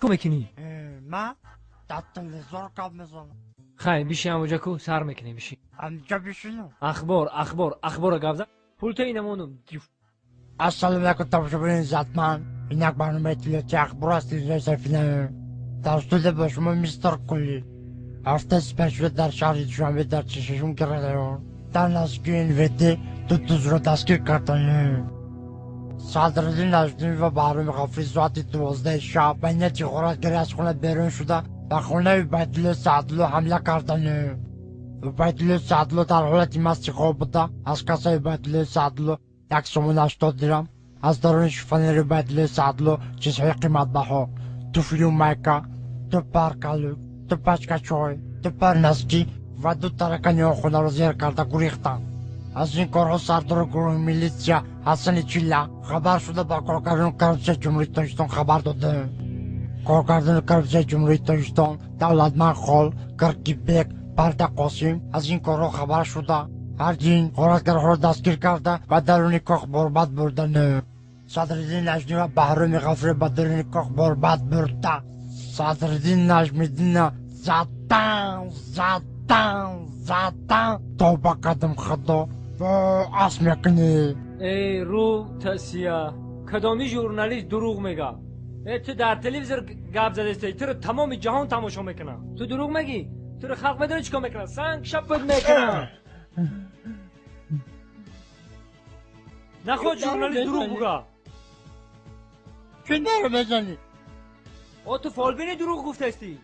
میکنی؟ من در تلویزیون کار میزنم. خیلی بیشی همونجا کو سر میکنی بیشی. همینجا بشینم. اخبار گفت. پول تو اینمونم. السلام علیکم تماشاگران عزتمند. این یک برنامه تلویزیونی اخبار است از فیلم در استودیو با شما مستر کلی. هفته سپشل در شهر دوشنبه در چشمشون کرده در نزدیکی NVT دو دوست را دستگیر کردند. صدراعظم نجمی و بهرام غفوری ساعت 12 شب به نیت غارتگری از خانه بیرون شده و خانه عبیدالله سعدالله حمله کردند. عبیدالله سعدالله در حالت مست خواب بوده. از کاسه عبیدالله سعدالله 180 درم، از درون شیفانیر عبیدالله سعدالله چیزهای قیمت بها، دو فیلم میکه، دو پرکلو، دو پچکه چای، دو پرنسکی و دو ترکانی خانه را زیر کرده گریختند. از این کارها سردار گروه میلیسیا حسن چیلا خبر شده با کارگردان کرمسه جمهوری تاجیکستان خبر داده. کارگردان کرمسه جمهوری تاجیکستان دولتمند خال کرکیبک برده قاسم از این کارها خبر شده. هر دین غارتگرها را دستگیر کرده و درون کاخ برباد بردن. صدراعظم نجمی و بهرام غفوری به درون کاخ برباد برده. صدراعظم نجمیدین زدن تا با قدم خدا و اسم میکنی. ای رو تسیا کدامی ژورنالیست دروغ میگه؟ تو در تلویزیون گپ زده استی تو رو تمام جهان تماشا میکنه. تو دروغ میگی؟ تو رو خلق بدونه چیکار میکنه؟ سنگ شپت میکنه. نخود ژورنالیست دروغ بگه. چه داره بزنی؟ تو فالبینی دروغ گفته استی.